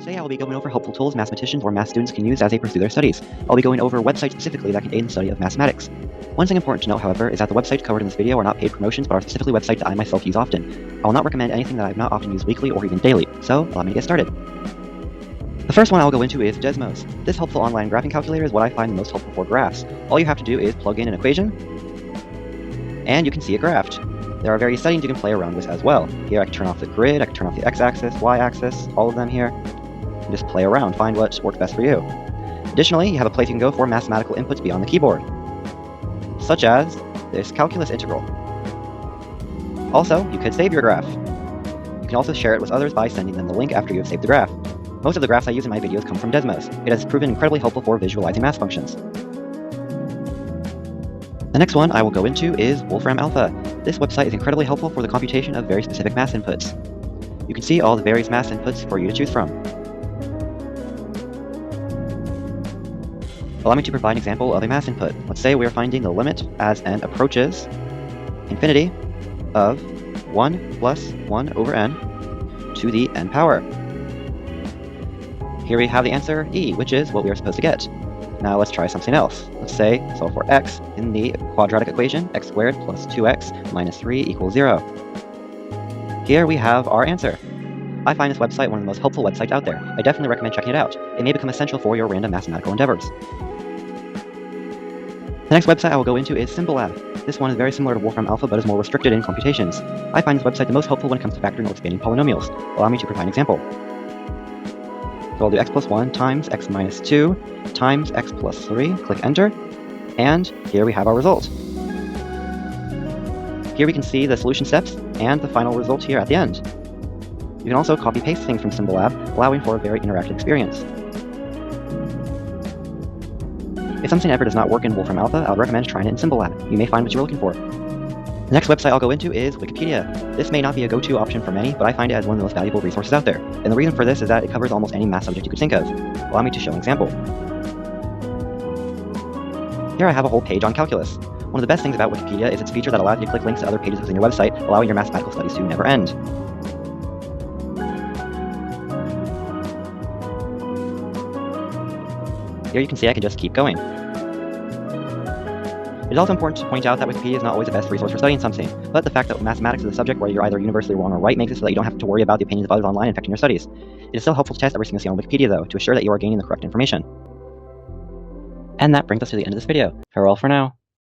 Today I will be going over helpful tools mathematicians or math students can use as they pursue their studies. I'll be going over websites specifically that can aid in the study of mathematics. One thing important to note, however, is that the websites covered in this video are not paid promotions but are specifically websites that I myself use often. I will not recommend anything that I have not often used weekly or even daily, so allow me to get started. The first one I'll go into is Desmos. This helpful online graphing calculator is what I find the most helpful for graphs. All you have to do is plug in an equation, and you can see it graphed. There are various settings you can play around with as well. Here I can turn off the grid, I can turn off the x-axis, y-axis, all of them here. And just play around, find what works best for you. Additionally, you have a place you can go for mathematical inputs beyond the keyboard, such as this calculus integral. Also, you could save your graph. You can also share it with others by sending them the link after you have saved the graph. Most of the graphs I use in my videos come from Desmos. It has proven incredibly helpful for visualizing math functions. The next one I will go into is Wolfram Alpha. This website is incredibly helpful for the computation of very specific math inputs. You can see all the various math inputs for you to choose from. Allow me to provide an example of a math input. Let's say we are finding the limit as n approaches infinity of 1 plus 1 over n to the n power. Here we have the answer e, which is what we are supposed to get. Now let's try something else. Let's say solve for x in the quadratic equation, x squared plus 2x minus 3 equals 0. Here we have our answer. I find this website one of the most helpful websites out there. I definitely recommend checking it out. It may become essential for your random mathematical endeavors. The next website I will go into is Symbolab. This one is very similar to Wolfram Alpha but is more restricted in computations. I find this website the most helpful when it comes to factoring or expanding polynomials. Allow me to provide an example. So I'll do x plus 1 times x minus 2 times x plus 3, click enter, and here we have our result. Here we can see the solution steps and the final result here at the end. You can also copy-paste things from Symbolab, allowing for a very interactive experience. If something ever does not work in Wolfram Alpha, I would recommend trying it in Symbolab. You may find what you're looking for. The next website I'll go into is Wikipedia. This may not be a go-to option for many, but I find it as one of the most valuable resources out there. And the reason for this is that it covers almost any math subject you could think of. Allow me to show an example. Here I have a whole page on calculus. One of the best things about Wikipedia is its feature that allows you to click links to other pages within your website, allowing your mathematical studies to never end. Here you can see I can just keep going. It is also important to point out that Wikipedia is not always the best resource for studying something, but the fact that mathematics is a subject where you're either universally wrong or right makes it so that you don't have to worry about the opinions of others online affecting your studies. It is still helpful to test everything you see on Wikipedia, though, to assure that you are gaining the correct information. And that brings us to the end of this video. Farewell for now.